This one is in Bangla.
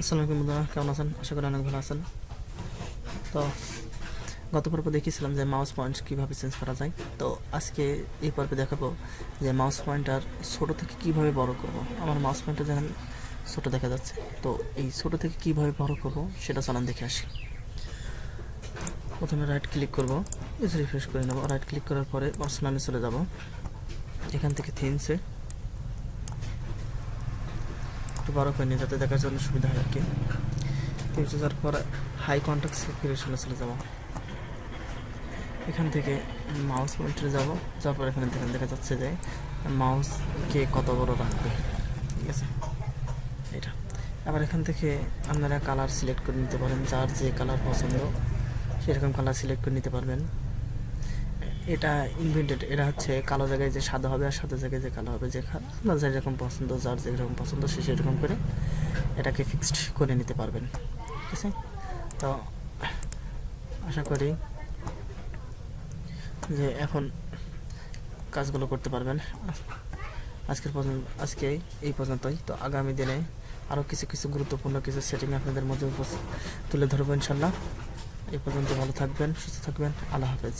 আসসালামু আলাইকুম বন্ধুরা, কেমন আছেন? আশা করি অনেক ভালো আছেন। তো গত পর্বে দেখিয়েছিলাম যে মাউস পয়েন্ট কীভাবে চেঞ্জ করা যায়। তো আজকে এই পর্বে দেখাবো যে মাউস পয়েন্টার ছোটো থেকে কীভাবে বড় করব। আমার মাউস পয়েন্টার যেখানে ছোটো দেখা যাচ্ছে, তো এই ছোটো থেকে কীভাবে বড় করব সেটা চলান দেখে আসি। প্রথমে রাইট ক্লিক করব, রিফ্রেশ করে নেব। রাইট ক্লিক করার পরে পার্সোনালে চলে যাব। এখান থেকে থিমসে একটু বড় করে নিয়ে যাতে দেখার জন্য সুবিধা হয় আর কি। থিমসে যাওয়ার পরে হাই কন্ট্যাক্ট সিকুরেশনে চলে যাব। এখান থেকে মাউস পয়েন্টারে যাব, যাওয়ার পর এখানে দেখেন দেখা যাচ্ছে যে মাউসকে কত বড় রাখবে, ঠিক আছে এটা। আবার এখান থেকে আপনারা কালার সিলেক্ট করে নিতে পারেন, যার যে কালার পছন্দ সেরকম কালার সিলেক্ট করে নিতে পারবেন। এটা ইনভেন্টেড, এটা হচ্ছে কালো জায়গায় যে সাদা হবে আর সাদা জায়গায় যে কালো হবে, যে আপনার যেরকম পছন্দ, যার যেরকম পছন্দ সে সেরকম করে এটাকে ফিক্সড করে নিতে পারবেন, ঠিক আছে। তো আশা করি যে এখন কাজগুলো করতে পারবেন। আজকে এই পর্যন্তই। তো আগামী দিনে আরও কিছু গুরুত্বপূর্ণ কিছু সেটিং আপনাদের মধ্যে তুলে ধরবো ইনশাল্লাহ। এই পর্যন্ত ভালো থাকবেন, সুস্থ থাকবেন। আল্লাহ হাফেজ।